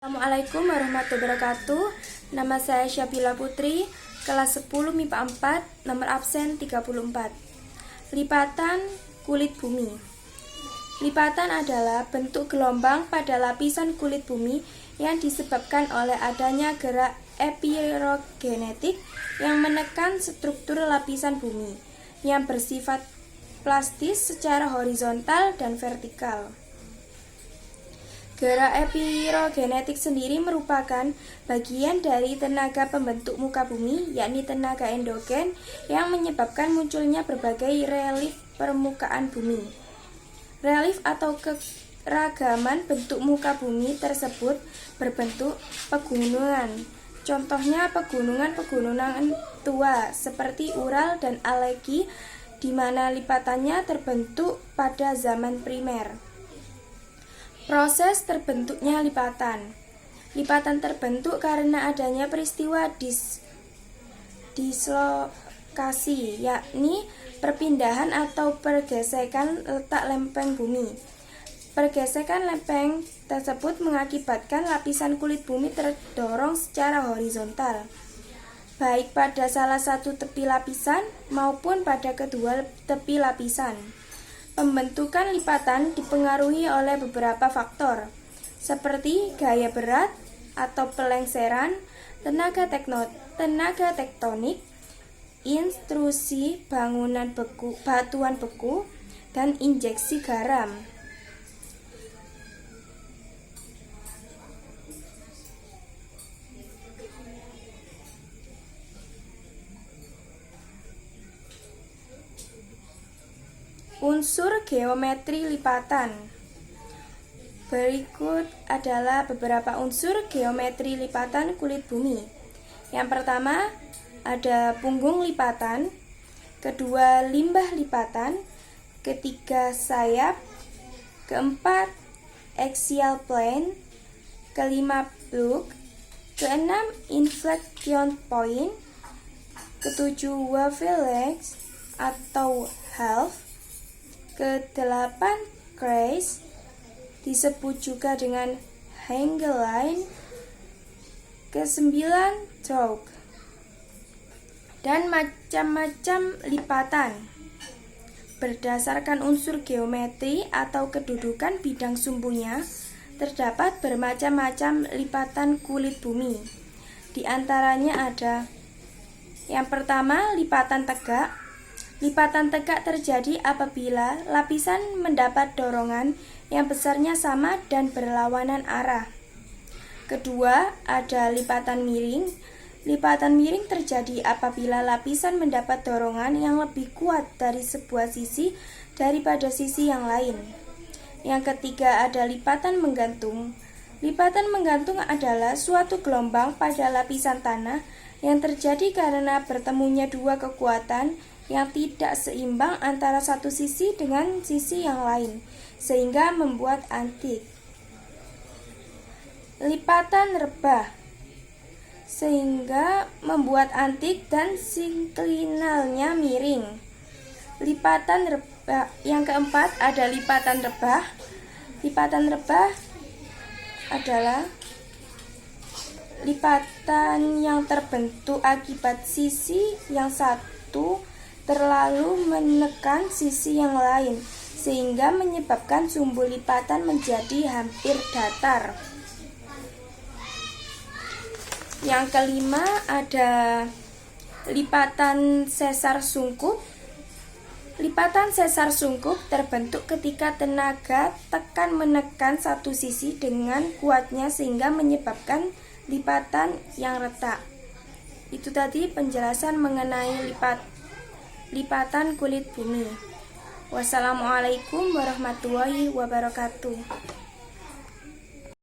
Assalamualaikum warahmatullahi wabarakatuh. Nama saya Syabila Putri, kelas 10 MIPA 4, nomor absen 34. Lipatan kulit bumi. Lipatan adalah bentuk gelombang pada lapisan kulit bumi yang disebabkan oleh adanya gerak epirogenetik yang menekan struktur lapisan bumi yang bersifat plastis secara horizontal dan vertikal. Gerak epirogenetik sendiri merupakan bagian dari tenaga pembentuk muka bumi, yakni tenaga endogen yang menyebabkan munculnya berbagai relief permukaan bumi. Relief atau keragaman bentuk muka bumi tersebut berbentuk pegunungan. Contohnya pegunungan tua seperti Ural dan Aleki, di mana lipatannya terbentuk pada zaman primer. Proses terbentuknya lipatan. Lipatan terbentuk karena adanya peristiwa dislokasi, yakni perpindahan atau pergesekan letak lempeng bumi. Pergesekan lempeng tersebut mengakibatkan lapisan kulit bumi terdorong secara horizontal, baik pada salah satu tepi lapisan maupun pada kedua tepi lapisan. Pembentukan lipatan dipengaruhi oleh beberapa faktor, seperti gaya berat atau pelengseran, tenaga tektonik, intrusi batuan beku, dan injeksi garam. Unsur geometri lipatan. Berikut adalah beberapa unsur geometri lipatan kulit bumi. Yang pertama, ada punggung lipatan. Kedua, limbah lipatan. Ketiga, sayap. Keempat, axial plane. Kelima, plug. Keenam, inflection point. Ketujuh, wavelength atau half. Ke-8, crease, disebut juga dengan angle line. Ke-9, stroke. Dan macam-macam lipatan. Berdasarkan unsur geometri atau kedudukan bidang sumbunya, terdapat bermacam-macam lipatan kulit bumi. Di antaranya ada yang pertama, lipatan tegak. Lipatan tegak terjadi apabila lapisan mendapat dorongan yang besarnya sama dan berlawanan arah. Kedua, ada lipatan miring. Lipatan miring terjadi apabila lapisan mendapat dorongan yang lebih kuat dari sebuah sisi daripada sisi yang lain. Yang ketiga, ada lipatan menggantung. Lipatan menggantung adalah suatu gelombang pada lapisan tanah yang terjadi karena bertemunya dua kekuatan yang tidak seimbang antara satu sisi dengan sisi yang lain, sehingga membuat antik. Lipatan rebah, sehingga membuat antik dan sinklinalnya miring. Lipatan rebah. Yang keempat, ada lipatan rebah. Lipatan rebah adalah lipatan yang terbentuk akibat sisi yang satu terlalu menekan sisi yang lain, sehingga menyebabkan sumbu lipatan menjadi hampir datar. Yang kelima, ada lipatan sesar sungkup. Lipatan sesar sungkup terbentuk ketika tenaga tekan menekan satu sisi dengan kuatnya sehingga menyebabkan lipatan yang retak. Itu tadi penjelasan mengenai lipatan kulit bumi. Wassalamualaikum warahmatullahi wabarakatuh.